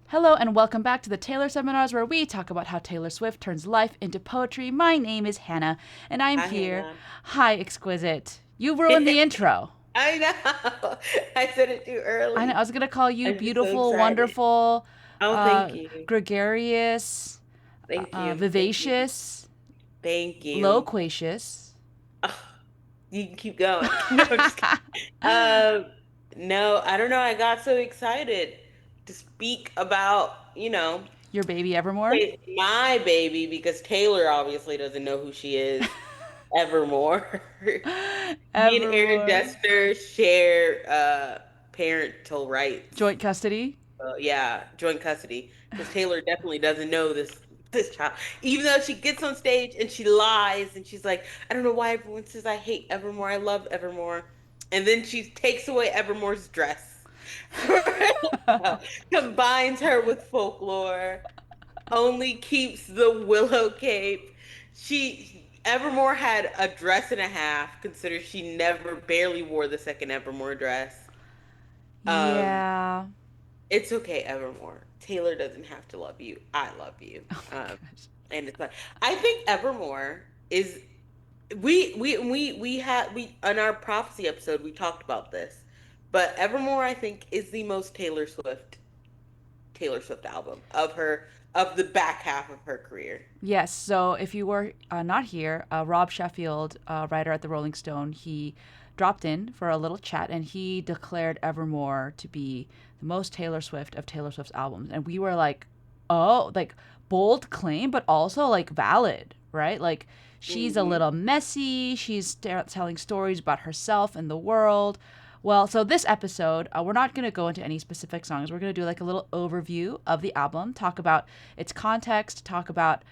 Hello and welcome back to the Taylor Seminars where we talk about how Taylor Swift turns life into poetry. My name is Hannah and I'm Hi, here. Hannah. Hi, Exquisite. You ruined the intro. I know. I said it too I early. was going to call you I'm just so beautiful, excited. wonderful, Oh, thank you. gregarious, Thank you. Thank you. vivacious, Thank you. loquacious. Oh, you can keep going. No, I'm just kidding. Um, no, I don't know. I got so excited to speak about, Your baby Evermore. my baby because Taylor obviously doesn't know who she is. Evermore. Me and Aaron Evermore. Dester share parental rights. Joint custody. Yeah, joint custody. Because Taylor definitely doesn't know this child. Even though she gets on stage and she lies and she's like, I don't know why everyone says I hate Evermore. I love Evermore. And then she takes away Evermore's dress. Combines her with folklore, only keeps the willow cape. Evermore had a dress and a half, consider she never barely wore the second Evermore dress. Um, Yeah. it's okay, Evermore. Taylor doesn't have to love you. I love you. Oh my Um, gosh. and it's fine. I think Evermore is we had we on our prophecy episode we talked about this, but Evermore I think is the most Taylor Swift album of the back half of her career. Yes. So if you were not here, Rob Sheffield, writer at the Rolling Stone, he dropped in for a little chat and he declared Evermore to be the most Taylor Swift of Taylor Swift's albums. And we were like, oh, like bold claim, but also like valid, right? Like she's a Hmm. little messy. She's telling stories about herself and the world. Well, so this episode, we're not going to go into any specific songs. We're going to do like a little overview of the album, talk about its context, talk about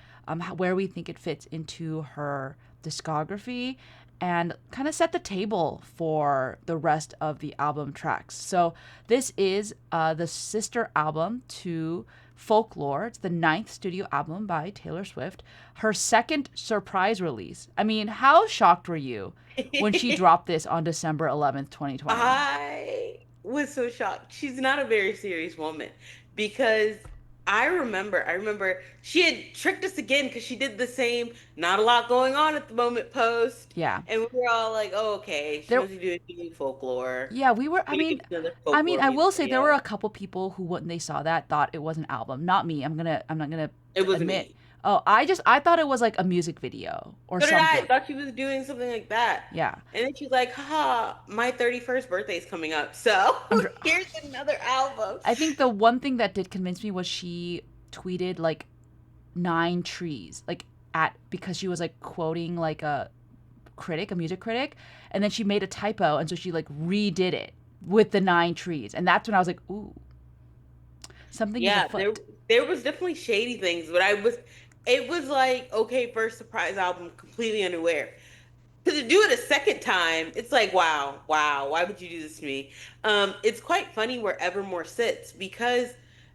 where we think it fits into her discography, and kind of set the table for the rest of the album tracks. So this is the sister album to Folklore. It's the ninth studio album by Taylor Swift. Her second surprise release. I mean, how shocked were you when she dropped this on December 11th, 2020? I was so shocked. She's not a very serious woman because I remember she had tricked us again because she did the same not a lot going on at the moment post. Yeah. And we were all like, oh, okay, she There must be doing new folklore. Yeah, we were. I Maybe mean, it's another I mean, folklore I music will say there were video. a couple people who, when they saw that, thought it was an album. Not me. I'm not gonna It wasn't admit. me. Oh, I thought it was like a music video or So did I. something. Thought she was doing something like that. Yeah, And then she's like, haha, my 31st birthday is coming up. So I'm. Dr- here's another album. I think the one thing that did convince me was she tweeted like nine trees, like at because she was like quoting like a critic, a music critic, and then she made a typo, and so she like redid it with the nine trees, and that's when I was like, ooh, something is Yeah, there afoot. there was definitely shady things, but it was like, okay, first surprise album, completely unaware. To do it a second time, it's like, wow, wow, why would you do this to me? It's quite funny where Evermore sits because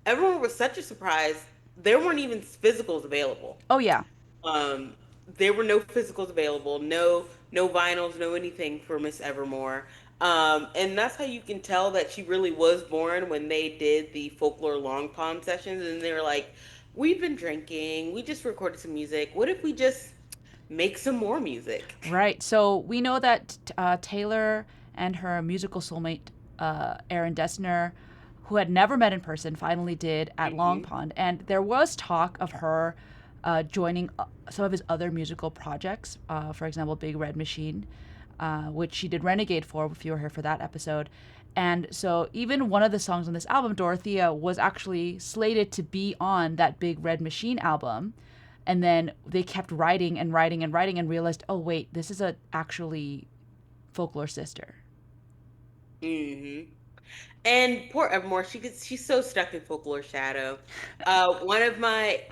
Evermore was such a surprise. There weren't even physicals available. Oh yeah, Um, there were no physicals available, no vinyls, no anything for Miss Evermore. And that's how you can tell that she really was born when they did the folklore long pond sessions, and they were like, "We've been drinking, we just recorded some music. What if we just make some more music?" right. So we know that Taylor and her musical soulmate, Aaron Dessner, who had never met in person, finally did at Long Hmm. Pond. And there was talk of her joining some of his other musical projects, for example, Big Red Machine, which she did Renegade for, if you were here for that episode. And so even one of the songs on this album, Dorothea, was actually slated to be on that Big Red Machine album. And then they kept writing and writing and writing and realized, oh wait, this is a actually folklore sister. Hmm. And poor Evermore, she's so stuck in folklore shadow. One of my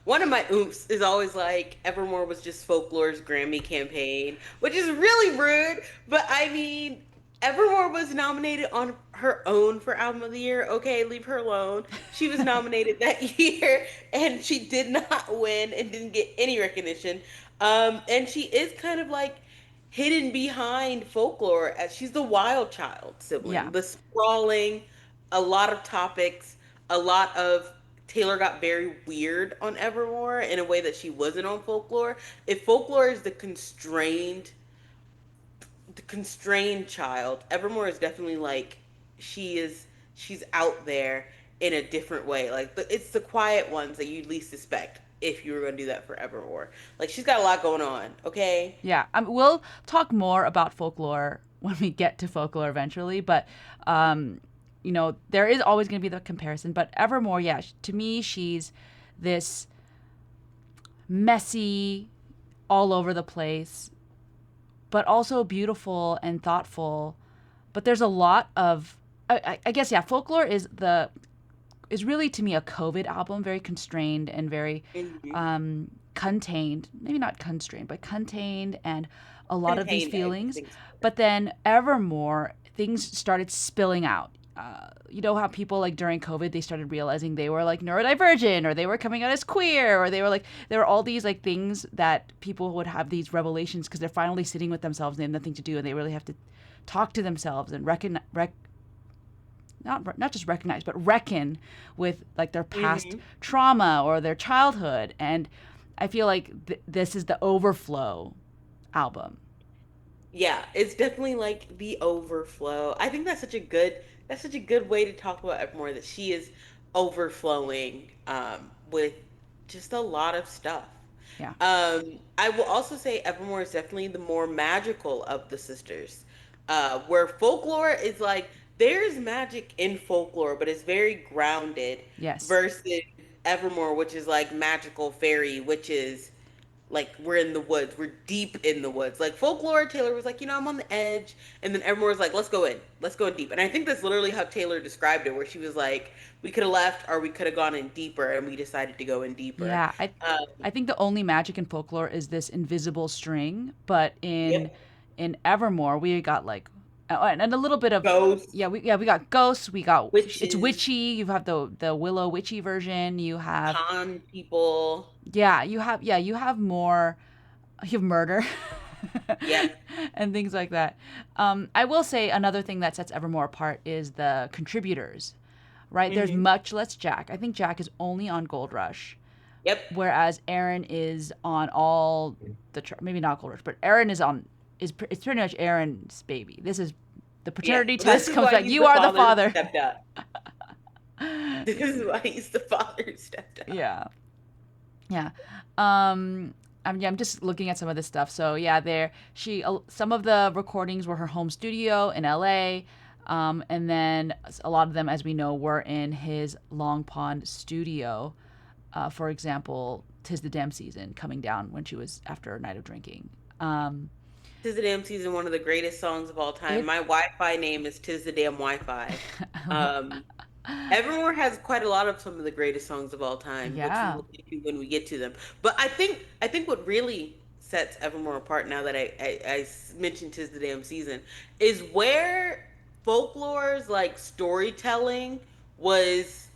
one of my oops is always like Evermore was just folklore's Grammy campaign, which is really rude. But I mean, Evermore was nominated on her own for Album of the Year. Okay, leave her alone. She was nominated that year, and she did not win and didn't get any recognition. And she is kind of like hidden behind folklore as she's the wild child Yeah. sibling, the sprawling, a lot of topics. a lot of Taylor got very weird on Evermore in a way that she wasn't on Folklore. If Folklore is the constrained child, Evermore is definitely like she's out there in a different way. Like it's the quiet ones that you'd least suspect if you were going to do that for Evermore. Like she's got a lot going on. Okay. Yeah, we'll talk more about folklore when we get to folklore eventually, but um, there is always going to be the comparison. But Evermore, yeah, to me, she's this messy, all over the place, but also beautiful and thoughtful. But there's a lot of, I guess, yeah, folklore is really to me a COVID album, very constrained and very Mm-hmm. contained. Maybe not constrained, but contained, and a lot of these Contained, I feelings. think. But then Evermore, things started spilling out. You know how people like during COVID they started realizing they were like neurodivergent, or they were coming out as queer, or they were like there were all these like things that people would have these revelations because they're finally sitting with themselves and they have nothing to do and they really have to talk to themselves and not just recognize but reckon with like their past Mm-hmm. trauma or their childhood. And I feel like this is the Overflow album. Yeah, it's definitely like the overflow. I think that's such a good way to talk about Evermore, that she is overflowing with just a lot of stuff. Yeah. I will also say Evermore is definitely the more magical of the sisters. Where Folklore is like there's magic in Folklore, but it's very grounded Yes. versus Evermore, which is like magical fairy, which is like we're in the woods, we're deep in the woods. Like Folklore, Taylor was like, I'm on the edge, and then everyone was like, let's go in deep. And I think that's literally how Taylor described it, where she was like, we could have left or we could have gone in deeper, and we decided to go in deeper. Yeah, I think the only magic in folklore is this invisible string, but Yep. in Evermore we got like and a little bit of Ghosts, we got ghosts, we got it's witches, witchy. You have the Willow witchy version. You have con people. you have more, you have murder Yep. and things like that. I will say another thing that sets Evermore apart is the contributors, right? There's Hmm. much less Jack. I think Jack is only on Gold Rush, Yep. whereas Aaron is on all maybe not Gold Rush, but Aaron is on it's pretty much Aaron's baby. This is the Yeah. paternity This test is comes why back. he's You the are the father who father. stepped up. This is why he's the father who stepped up. Yeah. Yeah. I'm just looking at some of this stuff. So yeah, some of the recordings were her home studio in LA. And then a lot of them, as we know, were in his Long Pond studio. For example, "'Tis the Damn Season" coming down when she was after a night of drinking. Um, Tis the Damn Season, one of the greatest songs of all time. it My Wi-Fi name is Tis the Damn Wi-Fi. Um, Evermore has quite a lot of some of the greatest songs of all time, which we yeah. will get to when we get to them. But I think what really sets Evermore apart, now that mentioned Tis the Damn Season, is where Folklore's like storytelling was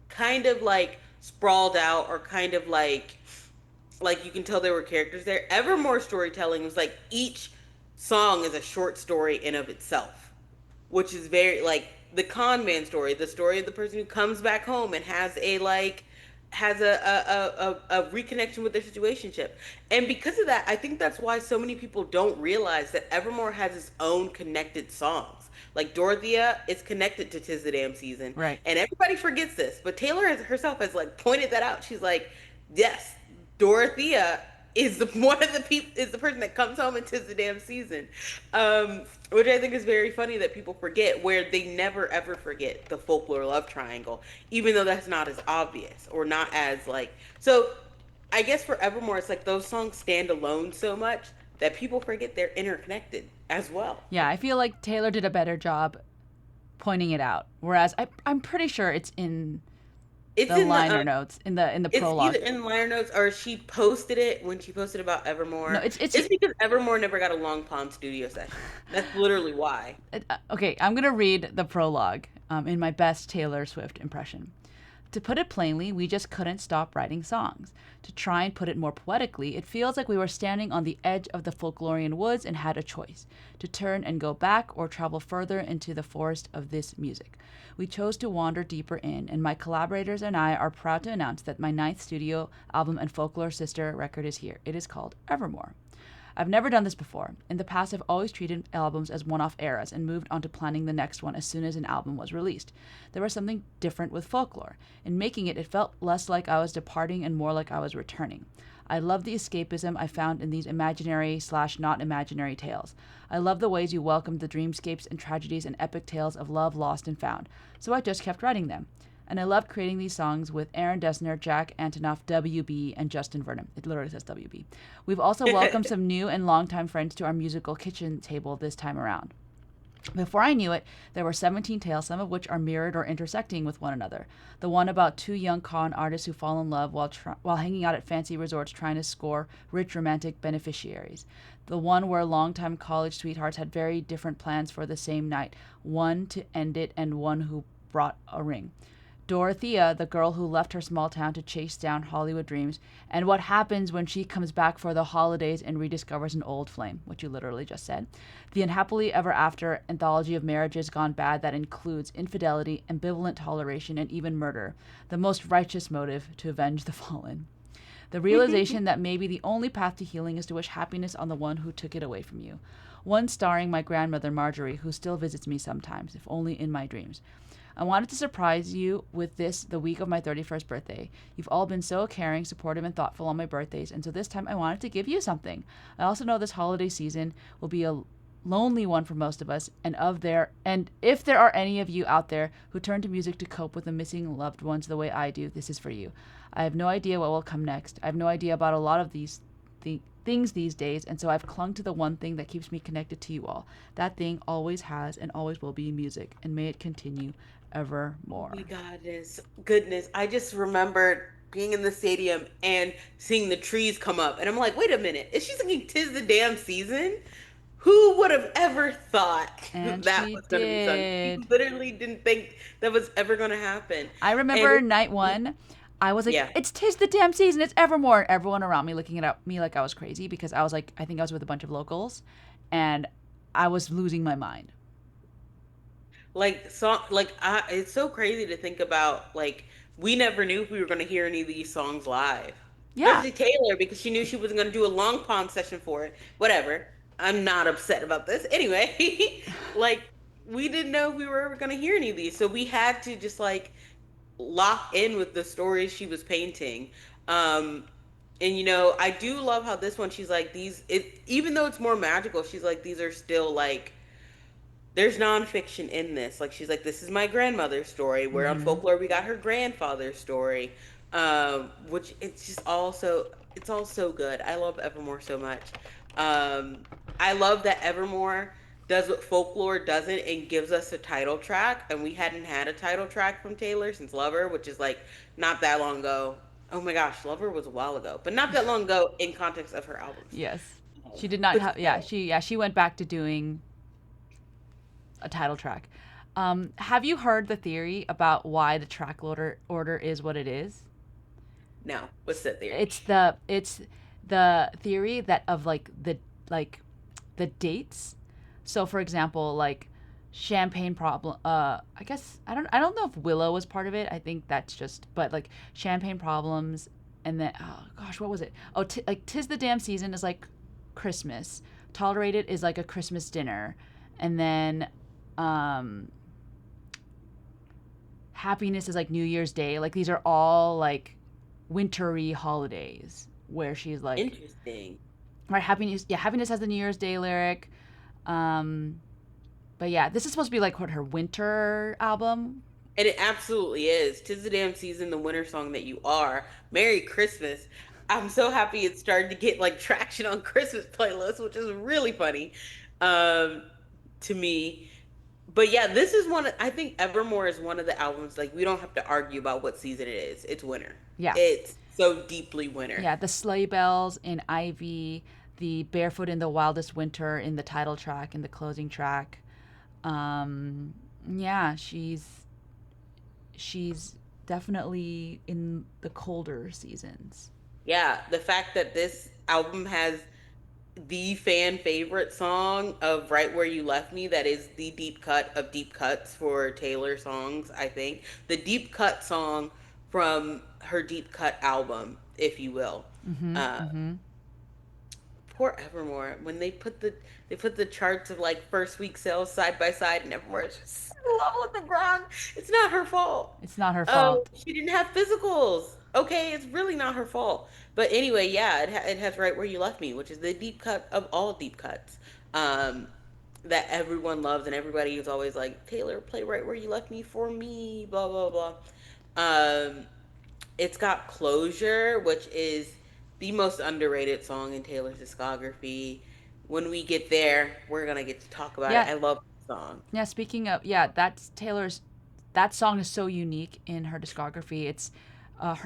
kind of like sprawled out, or kind of like you can tell there were characters there. Evermore storytelling was like each song is a short story in of itself, which is very like the con man story, the story of the person who comes back home and has a reconnection with their situationship. And because of that, I think that's why so many people don't realize that Evermore has its own connected songs. Like Dorothea is connected to Tis the Damn Season. Right. And everybody forgets this, but herself has like pointed that out. She's like, yes, Dorothea is the one of the people is the person that comes home and tis the damn season, which I think is very funny that people forget. Where they never ever forget the folklore love triangle, even though that's not as obvious or not as like. So, I guess for Evermore, it's like those songs stand alone so much that people forget they're interconnected as well. Yeah, I feel like Taylor did a better job pointing it out. Whereas I'm pretty sure it's in It's the in the liner notes in the It's either prologue. in liner notes or she posted it when she posted about No, Evermore. it's It's because Evermore never got a Long Pond studio session. That's literally why. okay. I'm gonna read the prologue in my best Taylor Swift impression. To put it plainly, we just couldn't stop writing songs. To try and put it more poetically, it feels like we were standing on the edge of the folklorian woods and had a choice to turn and go back or travel further into the forest of this music. We chose to wander deeper in, and my collaborators and I are proud to announce that my ninth studio album and folklore sister record is here. It is called Evermore. I've never done this before. In the past, I've always treated albums as one off eras and moved on to planning the next one as soon as an album was released. There was something different with folklore. In making it, it felt less like I was departing and more like I was returning. I love the escapism I found in these imaginary slash not imaginary tales. I love the ways you welcomed the dreamscapes and tragedies and epic tales of love lost and found. So I just kept writing them. And I loved creating these songs with Aaron Dessner, Jack Antonoff, WB, and Justin Vernon. It literally says WB. We've also welcomed some new and longtime friends to our musical kitchen table this time around. Before I knew it, there were 17 tales, some of which are mirrored or intersecting with one another. The one about two young con artists who fall in love while hanging out at fancy resorts trying to score rich romantic beneficiaries. The one where longtime college sweethearts had very different plans for the same night, one to end it and one who brought a ring. Dorothea, the girl who left her small town to chase down Hollywood dreams, and what happens when she comes back for the holidays and rediscovers an old flame, which you literally just said. The unhappily ever after anthology of marriages gone bad that includes infidelity, ambivalent toleration, and even murder, the most righteous motive to avenge the fallen. The realization that maybe the only path to healing is to wish happiness on the one who took it away from you. One starring my grandmother Marjorie, who still visits me sometimes, if only in my dreams. I wanted to surprise you with this the week of my 31st birthday. You've all been so caring, supportive, and thoughtful on my birthdays, and so this time I wanted to give you something. I also know this holiday season will be a lonely one for most of us, and if there are any of you out there who turn to music to cope with the missing loved ones the way I do, this is for you. I have no idea what will come next. I have no idea about a lot of these things these days, and so I've clung to the one thing that keeps me connected to you all. That thing always has and always will be music, and may it continue evermore. My goodness. I just remembered being in the stadium and seeing the trees come up. And I'm like, wait a minute. Is she singing "'Tis the Damn Season"? Who would have ever thought And that she was going to be sung? did. You literally didn't think that was ever going to happen. I And remember night one, I was like, yeah, it's "'Tis the Damn Season, it's Evermore." And everyone around me looking at me like I was crazy because I was like, I think I was with a bunch of locals and I was losing my mind. it's so crazy to think about. Like, we never knew if we were going to hear any of these songs live, Yeah. especially Taylor, because she knew she wasn't going to do a long pond session for it. Whatever. I'm not upset about this anyway. Like, we didn't know if we were ever going to hear any of these, so we had to just like lock in with the stories she was painting. um and I do love how this one, she's like, these it even though it's more magical, she's like, these are still like, there's nonfiction in this. Like, she's like, this is my grandmother's story. Where on Mm-hmm. folklore we got her grandfather's story, which it's just also, it's all so good. I love Evermore so much. Um, I love that Evermore does what folklore doesn't and gives us a title track. And we hadn't had a title track from Taylor since Lover, which is like not that long ago. Oh my gosh, Lover was a while ago, but not that long ago in context of her albums. Yes. She did not But have, yeah, still, she went back to doing a title track. Have you heard the theory about why the track order is what it is? no. What's that theory? It's the theory that of like the dates. So for example, like champagne problem, I guess I don't know if Willow was part of it. I think that's just, but like champagne problems, and then, oh gosh, what was it? Oh, like "'Tis the Damn Season" is like Christmas. "Tolerated" is like a Christmas dinner. And then um "Happiness" is like New Year's Day. Like these are all like wintry holidays where she's like, Interesting. right, "Happiness," yeah, "Happiness" has the New Year's Day lyric. um but yeah, this is supposed to be like what, her winter album. And it absolutely is. "'Tis the Damn Season," the winter song that you are. Merry Christmas. I'm so happy it started to get like traction on Christmas playlists, which is really funny, um, to me. But yeah, this is I think Evermore is one of the albums, like, we don't have to argue about what season it is. It's winter. Yeah. It's so deeply winter. Yeah, the sleigh bells in Ivy, the barefoot in the wildest winter in the title track, in the closing track. Yeah, she's definitely in the colder seasons. Yeah, the fact that this album has the fan favorite song of Right Where You Left Me, that is the deep cut of deep cuts for Taylor songs, I think. The deep cut song from her deep cut album, if you will. Mm-hmm. Uh, Mm-hmm. Poor Evermore, when they put the charts of like first week sales side by side, and Evermore is just level with the ground. It's not her fault. It's not her Oh, fault. she didn't have physicals. Okay, it's really not her fault. But anyway, yeah, it has Right Where You Left Me, which is the deep cut of all deep cuts. Um, that everyone loves, and everybody is always like, Taylor, play Right Where You Left Me for me, blah blah blah. Um, it's got Closure, which is the most underrated song in Taylor's discography. When we get there, we're gonna get to talk about it. Yeah. I love the song. Yeah. Speaking of, yeah, that's Taylor's. That song is so unique in her discography. It's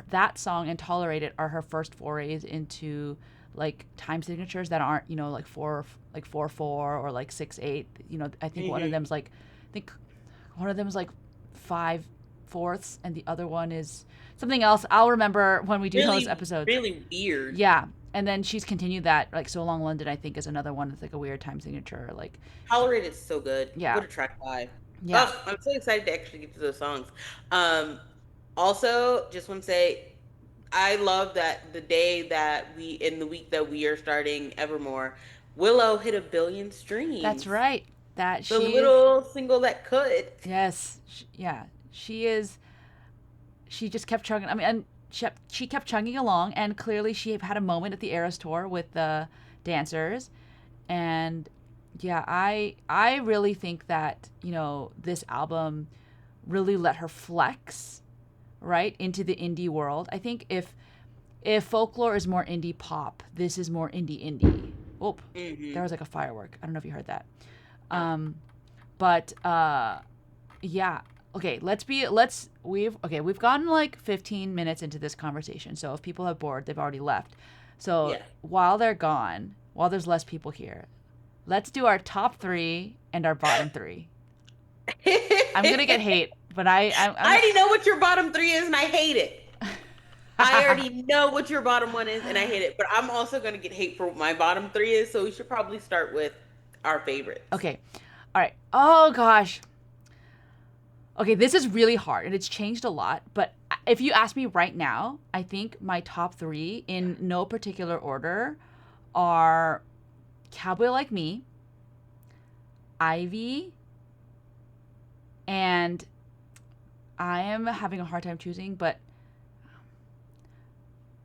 that song and Tolerated are her first forays into like time signatures that aren't, like 4/4 or like 6/8. I think one of Hmm. them's like, I think one of them is like 5/4, and the other one is something else. I'll remember when we do those Really, episodes. really weird. Yeah. And then she's continued that, like So Long London, I think, is another one that's like a weird time signature. Like, Tolerated is so good. yeah, What a track five. yeah, Oh, I'm so excited to actually get to those songs. Um, Also, just want to say, I love that the day that in the week that we are starting Evermore, Willow hit 1 billion that's streams. right. That The she is, little single that could. yes, yeah, she is. She just kept chugging. I mean, and she kept chugging along, and clearly she had a moment at the Eras tour with the dancers, and yeah, I really think that this album really let her flex right into the indie world. I think if folklore is more indie pop, this is more indie. Oh, there Hmm. was like a firework. I don't know if you heard that. Oh, Um, but yeah. Okay, we've gotten like 15 minutes into this conversation. So if people have bored, they've already left. So yeah. while they're gone, while there's less people here, let's do our top 3 and our bottom 3. I'm gonna get I hate, but I'm already know what your bottom three is, and I hate it. I already know what your bottom one is, and I hate it. But I'm also going to get hate for what my bottom three is, so we should probably start with our favorites. okay. All right. Oh gosh. Okay, this is really hard and it's changed a lot, but if you ask me right now, I think my top 3 in no particular order are Cowboy Like Me, Ivy, and I am having a hard time choosing, but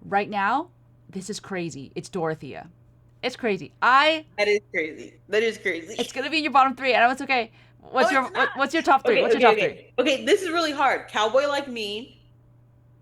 right now, this is crazy. It's Dorothea. It's crazy. That is crazy. That is crazy. It's gonna be in your bottom 3. I know it's okay. Oh, it's not. What's your top 3? Okay, What's your okay, top 3? okay. Okay, this is really hard. Cowboy Like Me,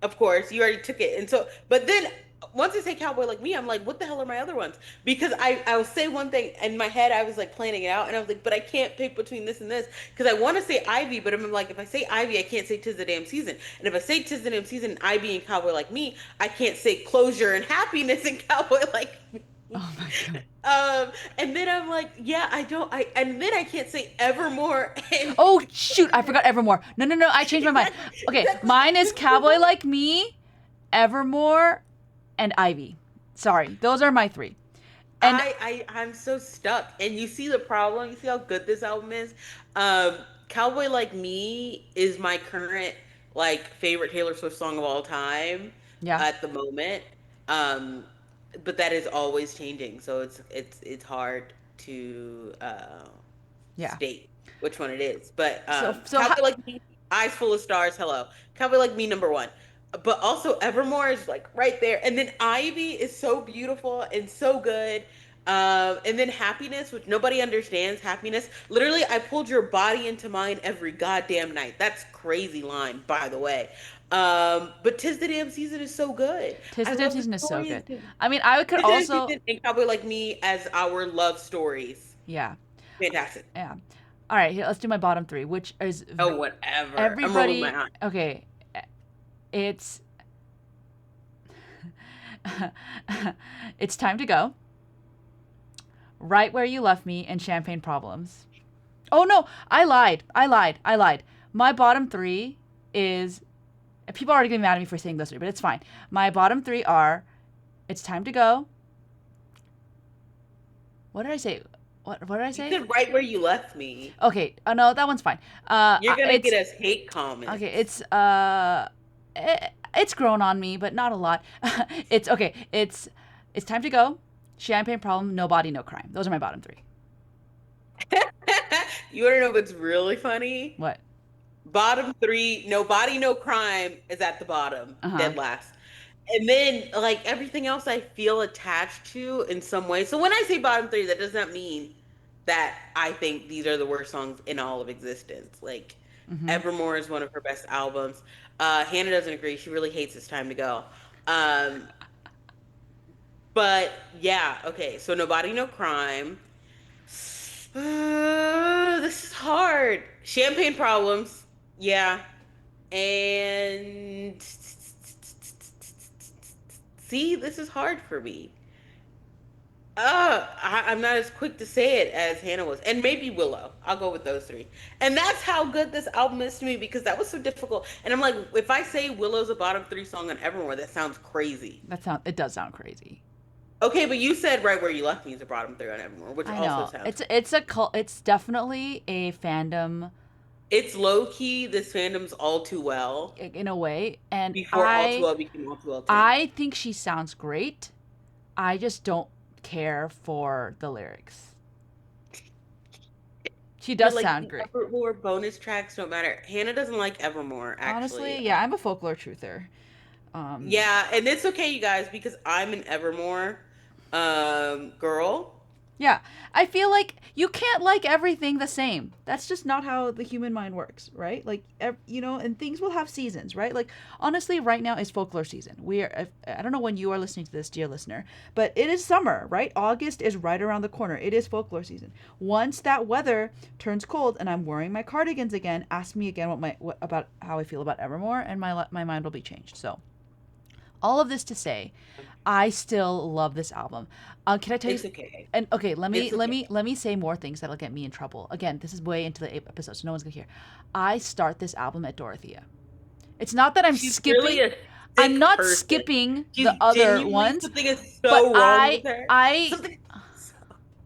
of course, you already took it. And so, but then once I say Cowboy Like Me, I'm like, what the hell are my other ones? Because I will say one thing in my head, I was like planning it out, and I was like, but I can't pick between this and this because I want to say Ivy, but I'm like, if I say Ivy, I can't say Tis the Damn Season, and if I say Tis the Damn Season and Ivy and Cowboy Like Me, I can't say Closure and Happiness and Cowboy Like Me. Oh my god. And then I'm like, yeah, and then I can't say Evermore and Oh shoot, I forgot Evermore. No, I changed my mind. Okay, exactly. mine is Cowboy Like Me, Evermore, and Ivy. Sorry, those are my 3. And I'm so stuck. And you see the problem? You see how good this album is? Um, Cowboy Like Me is my current like favorite Taylor Swift song of all time yeah, at the moment. Um, but that is always changing, so it's hard to yeah. state which one it is. But So Cowboy Like Me, Eyes Full of Stars, hello. Cowboy Like Me, number one. But also Evermore is like right there. And then Ivy is so beautiful and so good. And then Happiness, which nobody understands. Happiness. Literally, I pulled your body into mine every goddamn night. That's crazy line, by the way. But Tis the Damn Season is so good. Tis I the Damn love the Season is so stories. good. Tis I mean, I could the Damn also, Season and Cowboy Like Me as our love stories. yeah, Fantastic. yeah. All right, here, let's do my bottom 3, which is Oh, whatever. I'm rolling my everybody. eyes. Okay, it's it's Time to Go, Right Where You Left Me, and Champagne Problems. Oh no, I lied. My bottom 3 is And people are already getting mad at me for saying those three, but it's fine. My bottom three are It's Time to Go. What did I say? What did I You say? said right where you left me. Okay. Oh no, that one's fine. You're gonna get It's us hate okay. comments. It's grown on me, but not a lot. It's okay. It's Time to Go. Champagne Problem. No Body, No Crime. Those are my bottom three. You want to know what's really funny? What? Bottom three, no body, no crime is at the bottom, Uh huh. dead last. And then like everything else I feel attached to in some way. So when I say bottom three, that does not mean that I think these are the worst songs in all of existence. Like Mm-hmm. Evermore is one of her best albums. Hannah doesn't agree. She really hates It's Time to Go. Um, but yeah, okay. So no body, no crime. This is hard. Champagne problems. Yeah. And see, this is hard for me. I'm not as quick to say it as Hannah was, and maybe Willow. I'll go with those three. And that's how good this album is to me because that was so difficult. And I'm like, if I say Willow's a bottom three song on Evermore, that sounds crazy. It does sound crazy. Okay, but you said right where you left me is a bottom three on Evermore, which I also know. sounds. It's a cult. It's definitely a fandom It's low key. This fandom's all too well in a way, and before all too well became all too well too. I think she sounds great. I just don't care for the lyrics. She But does like sound the great. Evermore bonus tracks don't matter. Hannah doesn't like Evermore, Honestly, actually. yeah, I'm a folklore truther. Yeah, and it's okay, you guys, because I'm an Evermore girl. Yeah, I feel like you can't like everything the same. That's just not how the human mind works, right? Like, and things will have seasons, right? Like, honestly, right now is folklore season. I don't know when you are listening to this, dear listener, but it is summer, right? August is right around the corner. It is folklore season. Once that weather turns cold and I'm wearing my cardigans again, ask me again what about how I feel about Evermore, and my mind will be changed. So, all of this to say, I still love this album. Can I tell you? It's okay. And okay, let me It's let okay. me let me say more things that'll get me in trouble. Again, this is way into the episode, so no one's gonna hear. I start this album at Dorothea. It's not that I'm She's really skipping. a I'm sick not person. skipping the She's other genuinely ones, something is but so wrong with her. Something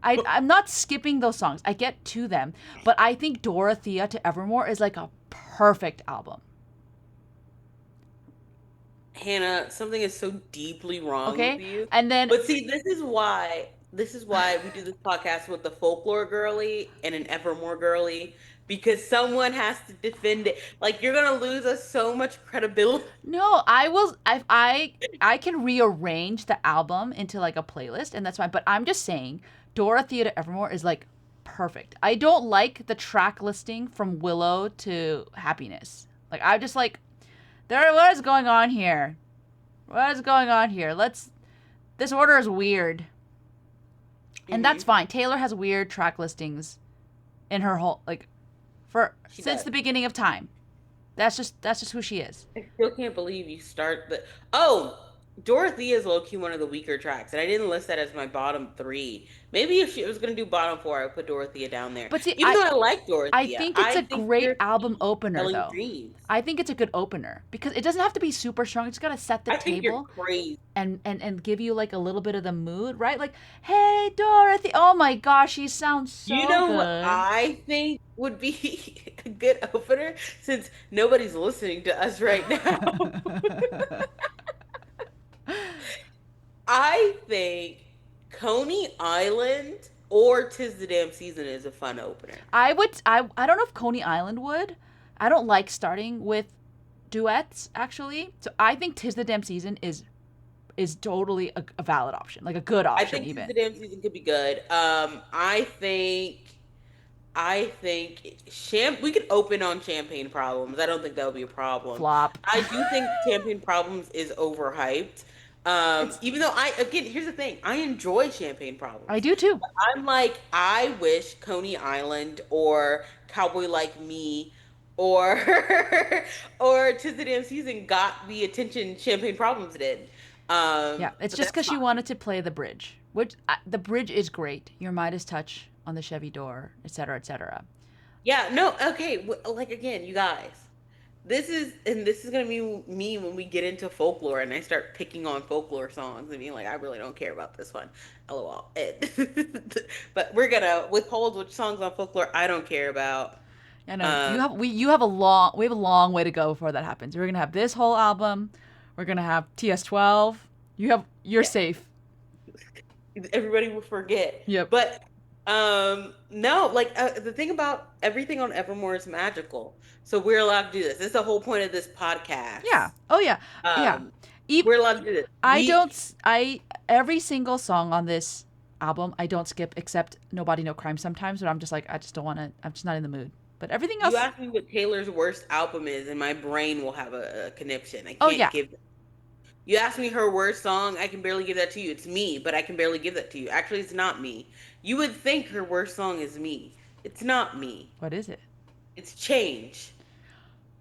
I'm not skipping those songs. I get to them, but I think Dorothea to Evermore is like a perfect album. Hannah, something is so deeply wrong with Okay, you. and then But see, this is why we do this podcast with the folklore girly and an Evermore girly because someone has to defend it. Like you're gonna lose us so much credibility. no, I will. I can rearrange the album into like a playlist, and that's fine. But I'm just saying, Dorothea to Evermore is like perfect. I don't like the track listing from Willow to Happiness. Like I just like what is going on here? What is going on here? This order is weird, and that's Hmm. fine. Taylor has weird track listings in her whole like for She since does. the beginning of time. That's just who she is. I still can't believe you start the. Oh, Dorothy is low key one of the weaker tracks, and I didn't list that as my bottom three. Maybe if she was gonna do bottom four, I would put Dorothea down there. But see, Even though I like I Dorothea, think it's I a think great there's album opener, telling though. dreams. I think it's a good opener because it doesn't have to be super strong. It's got to set the I think you're table crazy. and give you like a little bit of the mood, right? Like, hey, Dorothy. Oh my gosh, she sounds You so know what good. I think would be a good opener since nobody's listening to us right now. I think Coney Island or Tis the Damn Season is a fun opener. I don't know if Coney Island would. I don't like starting with duets actually. So I think Tis the Damn Season is totally a valid option, like a good I option think Tis even. the Damn Season could be good. I think we could open on Champagne Problems. I don't think that would be a problem. Flop. I do think Champagne Problems is overhyped. It's Even though again, here's the thing, I enjoy Champagne I Problems. do too. I'm like, I wish Coney Island or Cowboy Like Me or or Tis the Damn Season got the attention Champagne Problems did. Yeah, it's But just that's because she fine. wanted to play the bridge, which the bridge is great. Your Midas touch on the Chevy door, etc., etc. Yeah, no, okay. Like again, you guys. this is gonna be me when we get into folklore and I start picking on folklore songs and being like, I really don't care about this one. LOL. But we're gonna withhold which songs on folklore I don't care about. I know Um, you have a long we have a long way to go before that happens. We're gonna have this whole album. We're gonna have TS12. You're yeah, safe. everybody will forget. Yep. But no, like the thing about everything on Evermore is magical. So we're allowed to do this. This is the whole point of this Yeah. podcast. Oh yeah. Yeah. Um, E- we're allowed to do this. I don't. I every single song on this album I don't skip except Nobody No Crime sometimes, but I'm just like I just don't want to. I'm just not in the mood. But everything You else. ask me what Taylor's worst album is, and my brain will have a conniption. I Oh can't yeah. give. You ask me her worst song, I can barely give that to you. It's me, but I can barely give that to you. Actually, it's not me. You would think her worst song is me. It's not me. What is it? It's Change.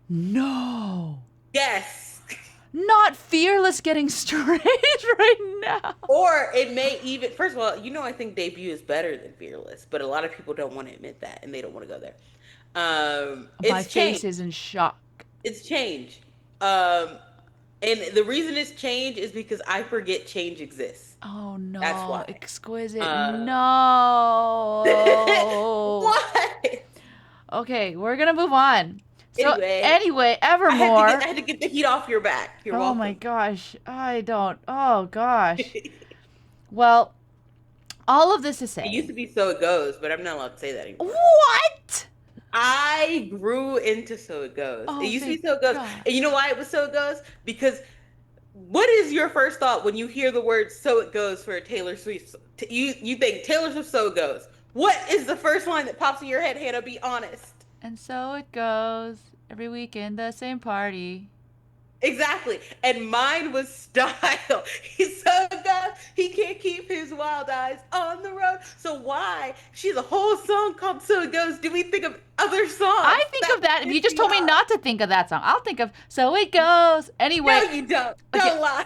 No. Yes. Not Fearless getting straight right now. Or it may even, first of all, I think Debut is better than Fearless, but a lot of people don't want to admit that and they don't want to go there. My It's face Change. is in shock. It's Change. Um, and the reason it's Change is because I forget Change exists. Oh That's no, why. exquisite. Uh, No. what? Okay, we're gonna move on. So Anyway, anyway, I had to get Evermore. I had to get the heat off your back. You're Oh my welcome. gosh, I don't. Oh gosh. Well, all of this to It used say, to be So It Goes, but I'm not allowed to say that anymore. what? I grew into So It Goes. It Oh, used to be thank So It Goes. God. And you know why it was So It Goes? Because what is your first thought when you hear the word "So It Goes" for a Taylor Swift? You think Taylor Swift "So It Goes." What is the first line that pops in your head, Hannah? Be honest. And so it goes. Every weekend, the same party. Exactly. And mine was style. He's so good. He can't keep his wild eyes on the road. So why? She's a whole song called So It Goes. Do we think of other songs I think that of that. If piss you just me told me off? not to think of that song, I'll think of So It Goes. No, Anyway, you don't. okay. Don't lie.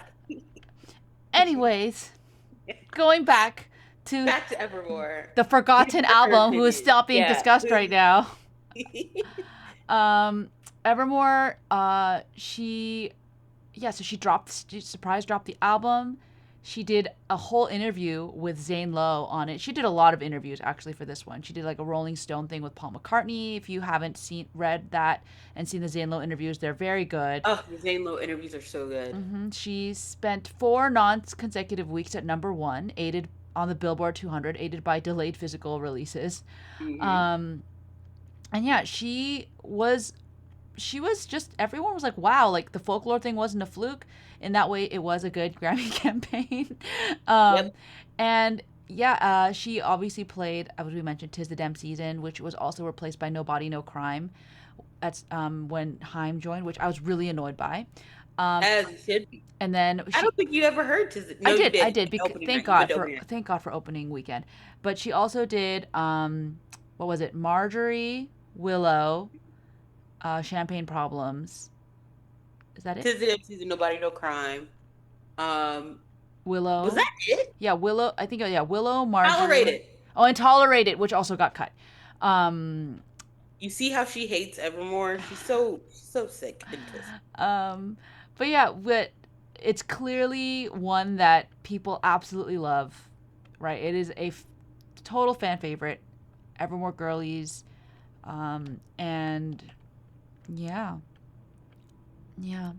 Anyways, going back to Back to Evermore. the forgotten Her album who is opinion. still being Yeah. discussed right now. Um, Evermore, so she surprise dropped the album. She did a whole interview with Zane Lowe on it. She did a lot of interviews actually for this one. She did like a Rolling Stone thing with Paul McCartney. If you haven't read that and seen the Zane Lowe interviews, they're very good. Oh, the Zane Lowe interviews are so good. She spent 4 non-consecutive weeks at number one, aided on the Billboard 200, aided by delayed physical releases. Hmm. Um, and yeah, she was just everyone was like, wow, like the folklore thing wasn't a fluke. In that way, it was a good Grammy campaign. um, Yep. and yeah, she obviously played, as we mentioned, "Tis the Damn Season," which was also replaced by "Nobody No Crime." That's when Haim joined, which I was really annoyed by. Um, As it should be. and then I she don't think you ever heard to. No, you I did. did. Opening Thank night. You God went to for opening night. opening weekend. But she also did what was it? Marjorie, Willow, Champagne Problems. Is that it? Tis the season. Nobody, no crime. Um, was Willow. that it? Yeah, Willow. I think yeah, Willow, Marjorie. Tolerated. Oh, and Tolerated, which also got cut. Um, You see how she hates Evermore? She's so sick and twisted. um, but yeah, it's clearly one that people absolutely love, right? It is a total fan favorite. Evermore girlies, and yeah, yeah.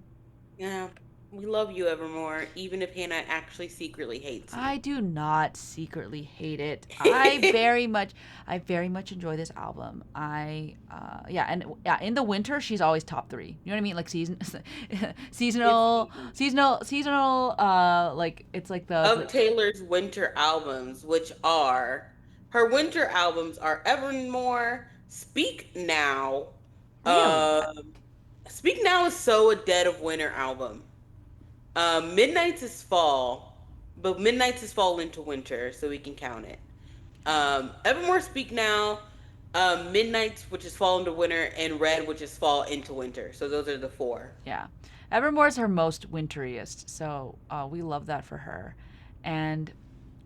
Yeah, we love you, Evermore, even if Hannah actually secretly hates you. I do not secretly hate it. I very much enjoy this album. And yeah, in the winter she's always top three. You know what I mean? Like It's seasonal. Like it's like of the Taylor's winter albums, which are her winter albums are Evermore, Speak Now. really. Um, Speak Now is so a dead of winter album. Midnight's is fall, but Midnight's is fall into winter, so we can count it. Evermore, Speak Now, Midnight's, which is fall into winter, and Red, which is fall into winter. So those are the four. Yeah, Evermore's her most winteriest, so we love that for her. And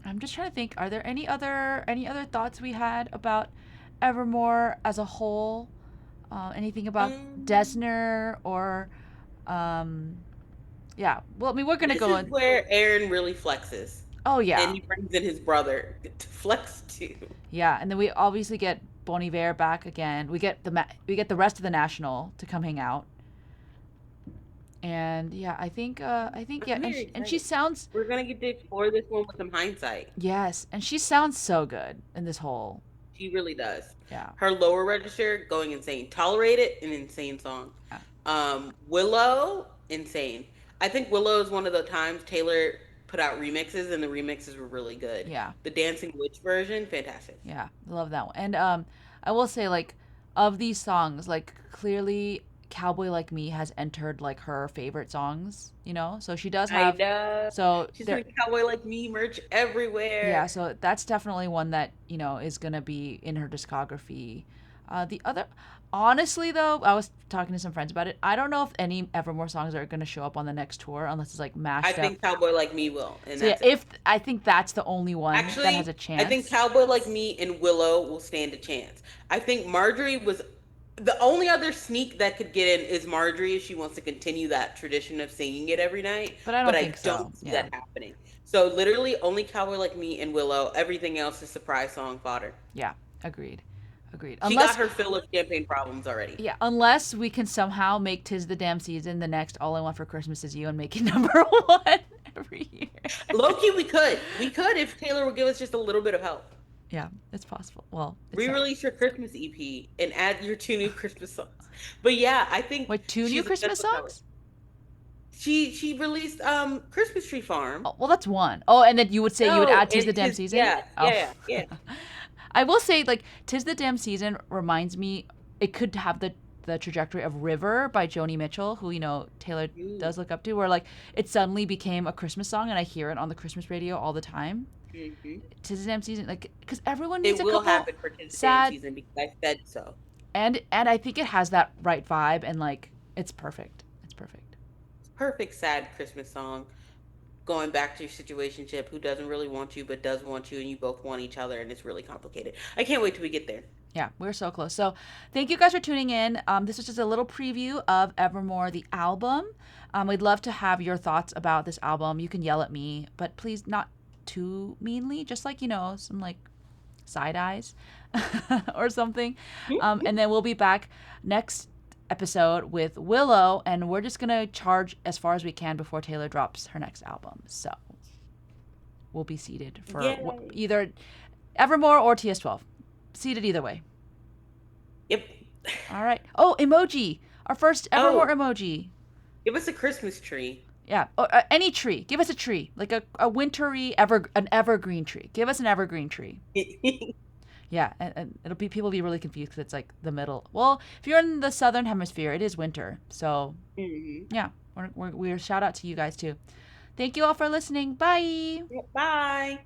I'm just trying to think: are there any other thoughts we had about Evermore as a whole? Anything about Um, Desner or, um, yeah. Well, I mean, we're gonna this go is in. where Aaron really flexes, Oh and yeah, he brings in his brother to flex too. yeah, and then we obviously get Bon Iver back again. We get the rest of the National to come hang out, and yeah, I think yeah, I'm very and she excited. sounds We're gonna get to explore this one with some hindsight. yes, and she sounds so good in this whole She really does. yeah Her lower register going insane. Tolerate it, an insane song. yeah Willow, insane. I think Willow is one of the times Taylor put out remixes, and the remixes were really good. yeah. The Dancing Witch version, fantastic. Yeah, love that one. And I will say like of these songs, like clearly Cowboy Like Me has entered like her favorite songs, you know? So she does I have know. so She's there doing Cowboy Like Me merch yeah, everywhere. so that's definitely one that, you know, is going to be in her discography. The other honestly though, I was talking to some friends about it. I don't know if any Evermore songs are going to show up on the next tour unless it's like I mashed up. think Cowboy Like Me will, and So yeah, that's it. if I think that's the only one that has a Actually, I think chance. Cowboy Like Me and Willow will stand a chance. I think Marjorie was the only other sneak that could get in is Marjorie if she wants to continue that tradition of singing it every night, But I but don't think I so. don't see Yeah. that happening. So literally only Cowboy Like Me and Willow, everything else is surprise song fodder. Yeah. Agreed. Agreed. She got Unless her fill of campaign problems already. yeah, unless we can somehow make "Tis the Damn Season" the next "All I Want for Christmas Is You" and make it #1 every year. Loki, we could. We could if Taylor would give us just a little bit of help. Yeah, it's possible. Well, it's not. Re-release your Christmas EP and add your two new Christmas songs. But yeah, I think Wait, two new she's Christmas obsessed with color. songs? She released Christmas Tree Farm. Oh, well, that's one. Oh, and then you would say you would No, add "Tis the and Damn tis Season." yeah, Oh, yeah, yeah. I will say like "Tis the Damn Season" reminds me it could have the trajectory of "River" by Joni Mitchell, who you know Taylor Ooh, does look up to, where like it suddenly became a Christmas song, and I hear it on the Christmas radio all the time. hmm. "Tis the Damn Season," like because everyone needs It a will couple happen for tis the damn sad season because I said so. and I think it has that right vibe and like it's perfect. It's perfect. Perfect sad Christmas song. Going back to your situationship, who doesn't really want you but does want you, and you both want each other, and it's really complicated. I can't wait till we get there. Yeah, we're so close. So, thank you guys for tuning in. This was just a little preview of Evermore, the album. We'd love to have your thoughts about this album. You can yell at me, but please not too meanly. Just like, you know, some like side eyes or something. And then we'll be back next episode with Willow, and we're just going to charge as far as we can before Taylor drops her next album. So, we'll be seated for Yay! either Evermore or TS12. Seated either way. Yep. All right. Oh, emoji. Our first Evermore Oh, emoji. give us a Christmas tree. Yeah. Oh, any tree. Give us a tree, like a wintry an evergreen tree. Give us an evergreen tree. Yeah, and it'll be people will be really confused because it's like the middle. Well, if you're in the southern hemisphere, it is winter. So Hmm. yeah, we're shout out to you guys too. Thank you all for listening. Bye. Bye.